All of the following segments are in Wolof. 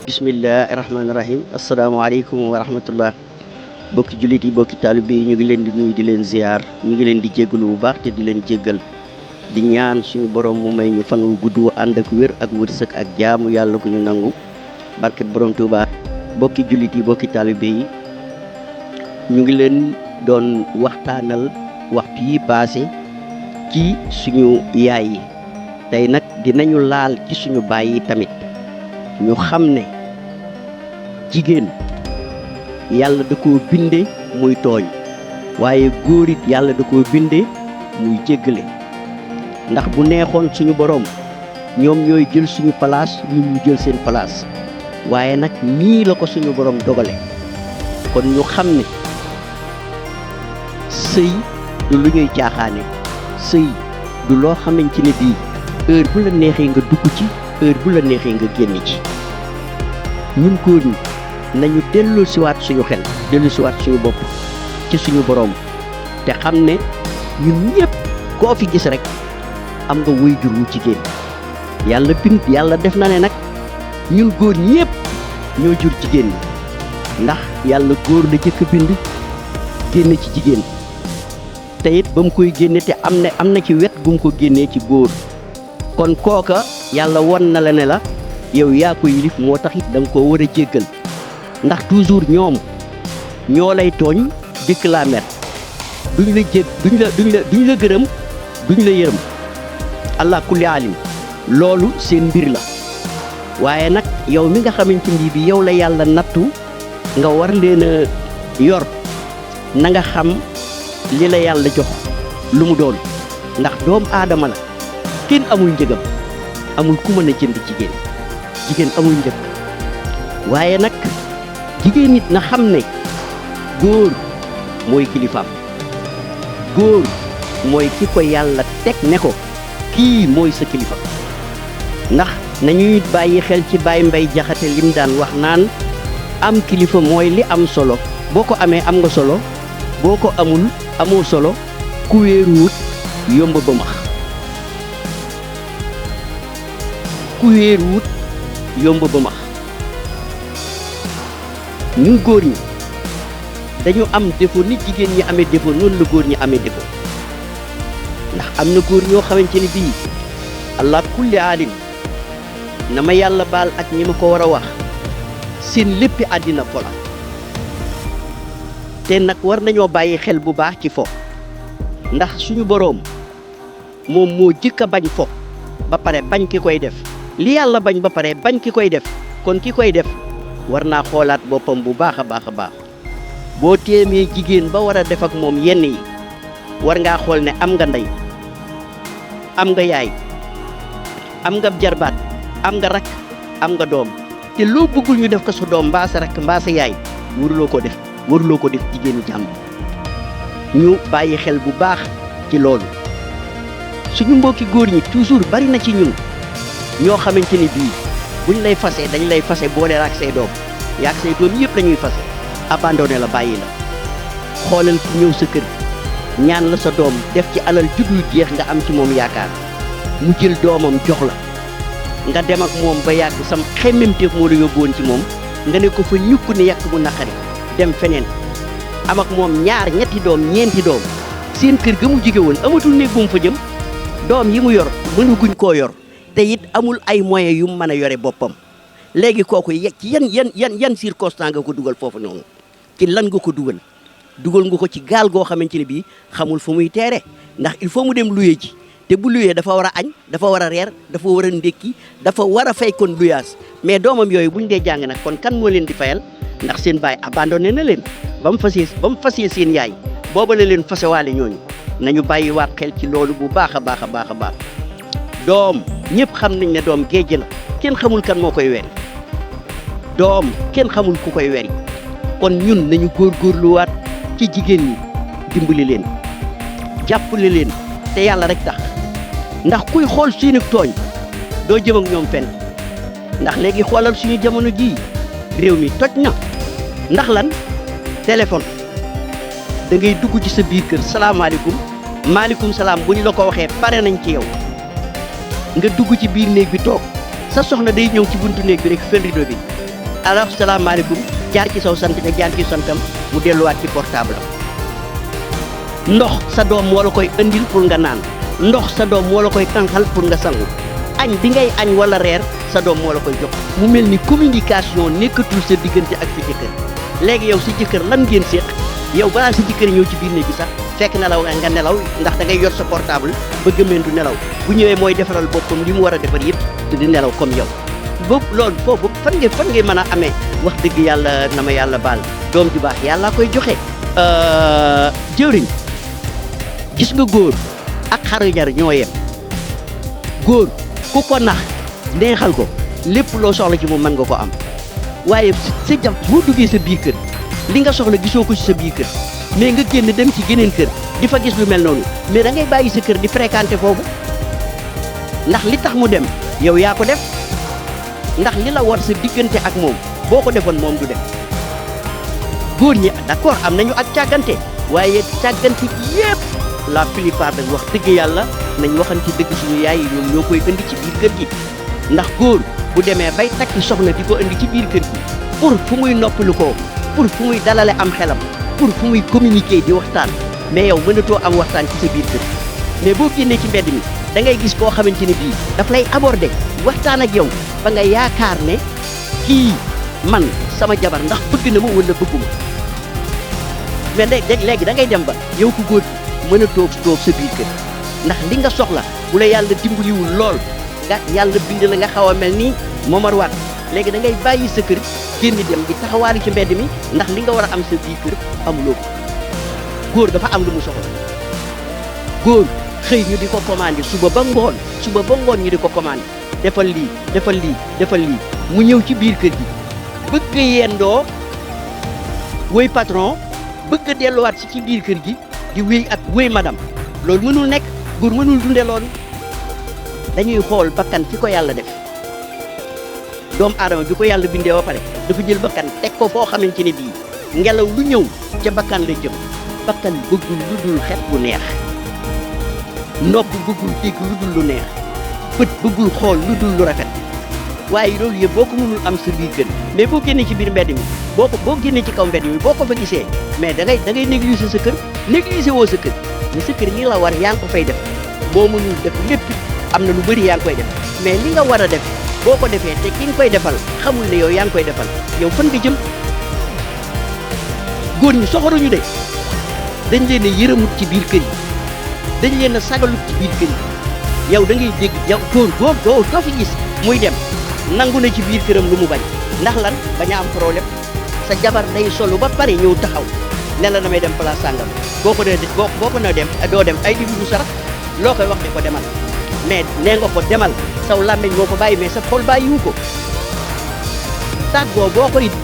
bismillahi rahmaani rahim asalaamaaleykum wa rahmatullah bokki jullit yi bokki taalibe yi ñu ngi leen di nuyu di leen ziar ñu ngi leen di jéggalu bu baax te di leen jéggal di ñaan suñu borom mu may ñu fan wu gudd wu ànd ak wér ak wërsëg ak jaamu yàlla ku ñu nangu barket borom Tuuba bokki jullit yi bokki taalibe yi ñu ngi leen doon waxtaanal waxtu yi passé ci suñu yaay yi tey nag dinañu laal ci suñu baay yi tamit ñu xam ne jigéen yàlla da koo binde muy tooñ waaye góor it yàlla da koo binde muy jéggale ndax bu neexoon suñu borom ñoom ñooy jël suñu place ñun ñu jël seen place waaye nag nii la ko suñu borom dogale kon ñu xam ne sëy du lu ñuy caaxaane sëy du loo xamante ne bii heure bu la neexee nga dugg ci heure bu la neexee nga génn ci ñun góor ñi nañu dellu siwaat suñu xel dellu siwaat suñu bopp ci suñu borom te xam ne ñun ñëpp koo fi gis rek am nga waajur wu jigéen yàlla def na ne nag ñun góor ñëpp ñoo jur jigéen ñi ndax yàlla góor la jëkk a bind génne ci jigéen te it ba mu koy génne te am na ci wet gu mu ko génnee ci góor kon kooka yàlla won na la ne la yow yaa ko yilif moo tax it da nga koo war a jéggal ndax toujours ñoom ñoo lay tooñ dikk la mer duñ la gërëm duñ la yërëm allah kulli alim loolu seen mbir la waaye nag yow mi nga xamante ni bi yow la yàlla nattu nga war leen a yor na nga xam li la yàlla jox lu mu doon ndax doomu aadama la kenn amul njëgam amul ku mën a jënd jigéen amul njëg waaye nag jigéen nit na xam ne góor mooy kilifaam góor mooy ki ko yàlla teg ne ko kii mooy sa kilifa ndax nañuy bàyyi xel ci Baye Mbay Jaxate lim daan wax naan am kilifa mooy li am solo boo ko amee am nga solo boo ko amul amoo solo ku wéeruwut yomb ba max ku wéeruwut yomb ba max ñun góor ñi dañu am défaut ni jigéen ñi amee défaut noonu la góor ñi amee défaut ndax am na góor ñoo xamante ni bii allah kulli alim na ma yàlla baal ak ñi ma ko war a wax seen léppi àddina fola te nag war nañoo bàyyi xel bu baax ci fo ndax suñu boroom moom moo jëkk a bañ fo ba pare bañ ki koy def li yàlla bañ ba pare bañ ki koy def kon ki koy def war naa xoolaat boppam bu baax a baax a baax boo téemee jigéen ba war a def ak moom yenn yi war ngaa xool ne am nga ndey am nga yaay am nga jarbaat am nga rakk am nga doom te loo bëggul ñu def ko sa doom mbaa sa rakk mbaa sa yaay waruloo ko def jigéenu jàmm ñu bàyyi xel bu baax ci loolu suñu mbokki góor ñi toujours bari na ci ñun ñoo xamante ni bii buñ lay fase dañ lay fase boole ak say doom yaag say doom yëpp lañuy fase abandonné la bàyyi la xoolal ku ñëw sa kër ñaan la sa doom def ci alal judul jeex nga am ci moom yaakaar mu jël doomam jox la nga dem ak moom ba yàgg sam xemmemteef moo la yóbbuwoon ci moom nga ne ko fa ñukk ne yàq mu naqari dem feneen am ak moom ñaar ñetti doom ñeenti doom seen kër ga mu jóge woon amatul néeg bu mu fa jëm doom yi mu yor mënuguñ koo yor te it amul ay moyens yu mu mën a yore boppam léegi kooku ci yan circonstance nga ko dugal foofu noonu ci lan nga ko dugal nga ko ci gaal goo xamante ne bii xamul fu muy teere ndax il faut mu dem luye ji te bu luyee dafa war a añ dafa war a reer dafa war a ndékki dafa war a fay kon luyaas mais doomam yooyu buñ dee jàng nag kon kan moo leen di fayal ndax seen baay abandonné na leen ba mu fasee seen yaay booba la leen fasewaale ñooñu nañu bàyyi waat xel ci loolu bu baax a baax a baax a baax doom ñëpp xam nañ ne doom géej la kenn xamul kan moo koy weri doom kenn xamul ku koy weri kon ñun nañu góorgóorluwaat ci jigéen ñi dimbali leen jàppale leen te yàlla rek tax ndax kuy xool suñu tooñ doo jëm ak ñoom fenn ndax léegi xoolal suñu jamono jii réew mi toj na ndax lan téléphone da ngay dugg ci sa biir kër salaamaaleykum maaleykum salaam bu ñu la ko waxee pare nañ ci yow nga dugg ci biir néeg bi toog sa soxna day ñëw ci buntu néeg bi rek fël rido bi alors salaamaaleykum jaar ci saw sant nga jaar ci santam mu delluwaat ci portable am ndox sa doom moo la koy andil pour nga naan ndox sa doom moo la koy tànqal pour nga sangu añ bi ngay añ wala reer sa doom moo la koy jox mu mel ni communication nekkatul sa diggante ak sa jëkkër léegi yow sa jëkkër lan ngeen séq yow balaa sa jëkkër ñëw ci biir néeg bi sax fekk nelaw nga nelaw ndax da ngay yor sa portable ba gëmmeentu nelaw bu ñëwee mooy defaral boppam li mu war a defar yëpp te di nelaw comme yow boobu loolu foofu fan ngay mën a amee wax dëgg yàlla na ma yàlla baal doom ju baax yàlla koy joxe jëwriñ gis nga góor ak xaru jar ñoo yem góor ku ko nax neexal ko lépp loo soxla ci moom mën nga ko am waaye sa jam boo duggee sa biir kër li nga soxla gisoo ko ci sa biir kër mais nga génn dem ci geneen kër di fa gis lu mel noonu mais da ngay bàyyi sa kër di fréquenter foofu ndax li tax mu dem yow yaa ko def ndax li la war sa diggante ak moom boo ko defoon moom du dem góor ñi d'accord am nañu ak càggante waaye càggante yépp la plupart dañ wax dëgg yàlla nañ waxante dëgg suñu yaay yi ñoom ñoo koy indi ci biir kër gi ndax góor bu demee bay takki soxna di ko indi ci biir kër gi pour fu muy noppalu ko pour fu muy dalale am xelam pour fu muy communiquer di waxtaan mais yow mënatoo am waxtaan ci sa biir kër mais boo génnee ci mbedd mi da ngay gis koo xamante ne bii daf lay aborder waxtaan ak yow ba nga yaakaar ne kii man sama jabar ndax bëgg na ma wala bëgguma mais léegi da ngay dem ba yow ku góor mën a toog sa biir kër ndax li nga soxla bu la yàlla dimbaliwul lool nga yàlla bind la nga xaw a mel nii Momar waat léegi da ngay bàyyi sa kër génn dem di taxawaali ci mbedd mi ndax li nga war a am sa biir kër amuloo ko góor dafa am lu mu soxla góor xëy ñu di ko commandé suba ba ngoon ñu di ko commandé defal lii defal lii defal lii mu ñëw ci biir kër gi bëgg yendoo woy patron bëgg a delluwaat si ci biir kër gi di wéy ak wéy madame loolu mënul nekk góor mënul dunde loolu dañuy xool bakkan fi ko yàlla def doomu aadama bi ko yàlla bindee ba pare dafa jël bakkan teg ko foo xamante ne bii ngelaw lu ñëw ca bakkan la jëm bakkan bëggul lu dul xet bu neex nopp bëggul dégg lu dul lu neex bët bëggul xool lu dul lu rafet waaye loolu yëpp boo ko mënul am sa biir kër mais boo génnee ci biir mbedd mi boo génnee ci kaw mbedd mi boo ko fa gisee mais da ngay négliger sa kër négliger woo sa kër mais sa kër li la war yaa ngi ko fay def boo mënul def lépp am na lu bëri yaa ngi koy def mais li nga war a def boo ko defee te ki nga koy defal xamul ne yow yaa ngi koy defal yow fan nga jëm góor ñi soxoruñu de dañ leen a yërëmut ci biir kër yi dañ leen a sagalut ci biir kër yi yow da ngay dégg yow góor doo fi gis muy dem nangu na ci biir këram lu mu bañ ndax lan bañ a am problème sa jabar day solu ba pare ñëw taxaw ne la damay dem place sàngam boo ko nee dem doo dem ay di du sarax loo koy wax ne ko demal mais nee nga ko demal saw làmmiñ moo ko bàyyi mais sa xol bàyyiwu ko tàggoo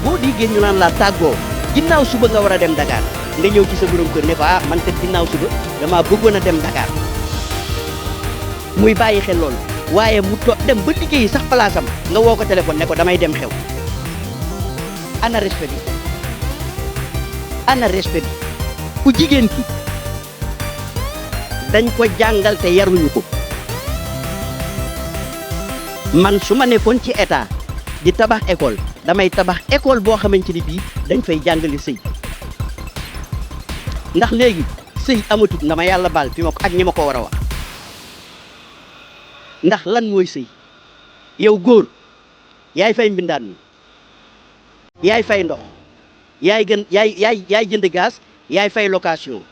boo diggee ñu naan la tàggoo ginnaaw suba nga war a dem Dakar nga ñëw ci sa borom kër ne ko man kat ginnaaw suba dama bëggoon a dem Dakar muy bàyyi xel loolu waaye mu dem ba liggéeyi sax place am nga woo ko téléphone ne ko damay dem xew ana respect bi ku jigéen ki dañ ko jàngal te yaruñu ko man su ma nekkoon ci état di tabax école damay tabax école boo xamante ni bii dañ fay jàngale sëy ndax léegi sëy amatut na ma yàlla baal fi ma ko ak ñi ma ko war a wax ndax lan mooy sëy yow góor yaay fay mbindaan mi yaay fay ndox yaay jënd gaz yaay fay location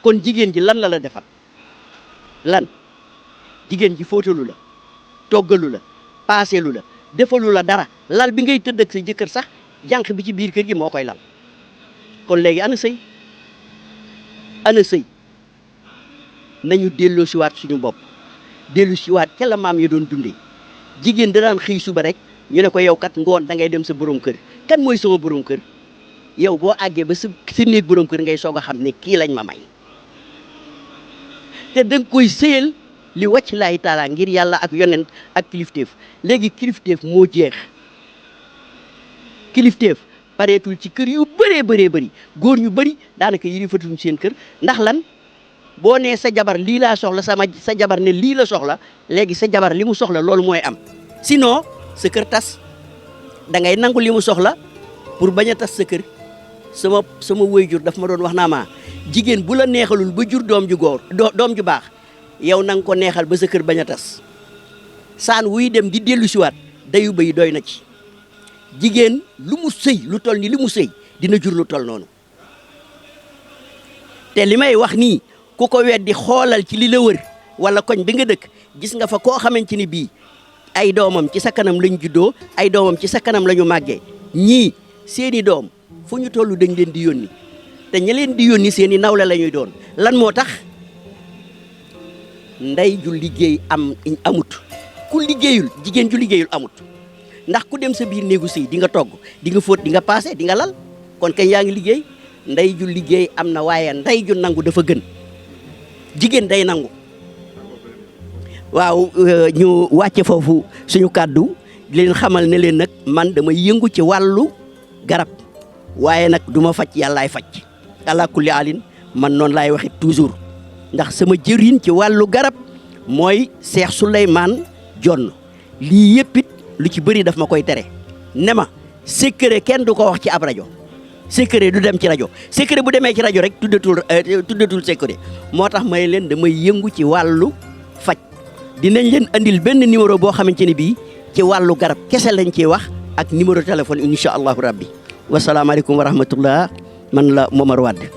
kon jigéen ji lan la defal lan jigéen ji fóotalu la toggalu la paaseelu la defalu la dara lal bi ngay tëdd ak sa jëkkër sax jànq bi ci biir kër gi moo koy lal kon léegi ana sëy nañu delloo si waat suñu bopp dellu si waat ca la maam yi doon dundee jigéen da daan xëy suba rek ñu ne ko yow kat ngoon da ngay dem sa borom kër kan mooy sama borom kër yow boo àggee ba sa néeg borom kër ngay soog a xam ne kii lañ ma may te da nga koy sëyal li wàcc laay taala ngir yàlla ak yonent ak kilifteef léegi kilifteef moo jeex kilifteef pareetul ci kër yu bëree bëri góor ñu bëri daanaka yilifatuñ seen kër ndax lan boo nee sa jabar lii laa soxla sa jabar ne lii la soxla léegi sa jabar li mu soxla loolu mooy am sinon sa kër tas da ngay nangu li mu soxla pour bañ a tas sa kër. sama waajur daf ma doon wax naa ma jigéen bu la neexalul ba jur doom ju góor doom ju baax yow na nga ko neexal ba sa kër bañ a tas saan wuy dem di dellu siwaat dayu bay doy na ci jigéen lu mu sëy lu toll ni li mu sëy dina jur lu toll noonu te li may wax nii ku ko weddi xoolal ci li la wër wala koñ bi nga dëkk gis nga fa koo xamante ni bii ay doomam ci sa kanam lañ juddoo ay doomam ci sa kanam la ñu màggee ñii seeni doom fu ñu toll dañ leen di yónni te ña leen di yónni seeni nawle la ñuy doon lan moo tax ndey ju liggéey amut ku liggéeyul jigéen ju liggéeyul amut ndax ku dem sa biir néegu sëy di nga togg di nga fóot di nga paase di nga lal kon kañ yaa ngi liggéey ndey ju liggéey am na waaye ndey ju nangu dafa gën jigéen day nangu waaw ñu wàcce foofu suñu kàddu di leen xamal ne leen nag man dama yëngu ci wàllu garab waaye nag du ma faj yàllaay faj ala kulli alin man noonu laay waxit toujours ndax sama jëriñ ci wàllu garab mooy Cheikh Souleymane Jonn lii yëpp it lu ci bëri daf ma koy tere ne ma secret kenn du ko wax ci ab rajo secret du dem ci rajo secret bu demee ci rajo rek tuddatul secret moo tax may leen damay yëngu ci wàllu faj dinañ leen andil benn numéro boo xamante ni bii ci wàllu garab kese lañ ciy wax ak numéro téléphone incha allahu rabbi wasalaamaaleykum wa rahmatullah man la Momar Wade